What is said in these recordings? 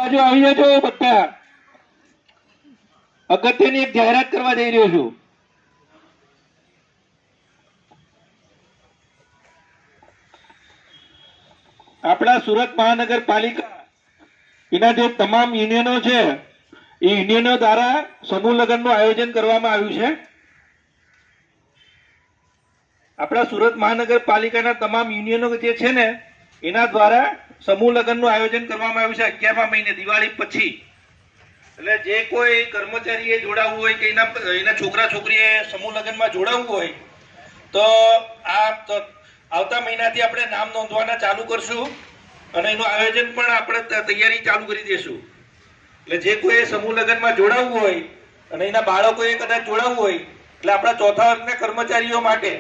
બાજુ આવી જજો બધા. અગત્યની એક જાહેરાત કરવા જઈ રહ્યો છું. આપણા સુરત મહાનગરપાલિકા એના જે તમામ યુનિયનો છે એ યુનિયનો દ્વારા સમૂહ લગ્નનું આયોજન કરવામાં આવ્યું છે. આપણા સુરત મહાનગરપાલિકાના તમામ યુનિયનો જે છે ને એના દ્વારા સમૂહ લગ્નનું આયોજન કરવામાં આવ્યું છે 11મા મહિને દિવાળી પછી. એટલે જે કોઈ કર્મચારીએ જોડાવવું હોય કે એના છોકરા છોકરીએ સમૂહ લગ્નમાં જોડાવવું હોય તો આવતા મહિનાથી આપણે નામ નોંધવાના ચાલુ કરશું અને એનું આયોજન પણ આપણે તૈયારી ચાલુ કરી દઈશું. એટલે જે કોઈ સમૂહ લગ્નમાં જોડાવવું હોય અને એના બાળકોએ કદાચ જોડાવવું હોય એટલે આપણા ચોથા વર્ગના કર્મચારીઓ માટે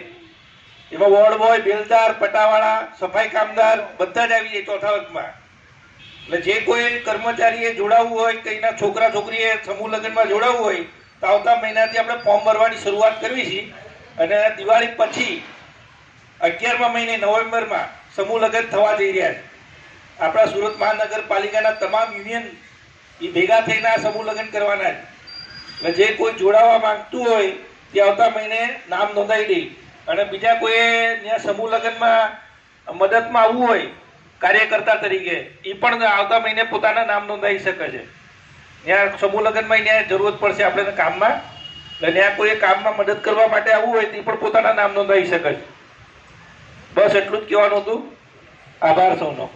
એમાં વોર્ડ બોય, બેલદાર, પટાવાળા, સફાઈ કામદાર બધા જ આવી જાય ચોથા વર્ગમાં. એટલે જે કોઈ કર્મચારીએ જોડાવવું હોય કે એના છોકરા છોકરીએ સમૂહ લગ્નમાં જોડાવવું હોય તો આવતા મહિનાથી આપણે ફોર્મ ભરવાની શરૂઆત કરવી છે અને દિવાળી પછી 11મા મહિને નવેમ્બરમાં સમૂહ લગ્ન થવા જઈ રહ્યા છે. આપણા સુરત મહાનગરપાલિકાના તમામ યુનિયન એ ભેગા થઈને આ સમૂહ લગ્ન કરવાના છે. એટલે જે કોઈ જોડાવા માંગતું હોય તે આવતા મહિને નામ નોંધાવી દે અને બીજા કોઈ ત્યાં સમૂહ લગ્નમાં મદદમાં આવવું હોય કાર્યકર્તા તરીકે એ પણ આવતા મહિને પોતાના નામ નોંધાવી શકે છે. ત્યાં સમૂહ લગ્નમાં ત્યાં જરૂરત પડશે આપણે કામમાં, એટલે ત્યાં કોઈ કામમાં મદદ કરવા માટે આવવું હોય તે પણ પોતાના નામ નોંધાવી શકે છે. બસ એટલું જ કહેવાનું હતું. આભાર સૌનો.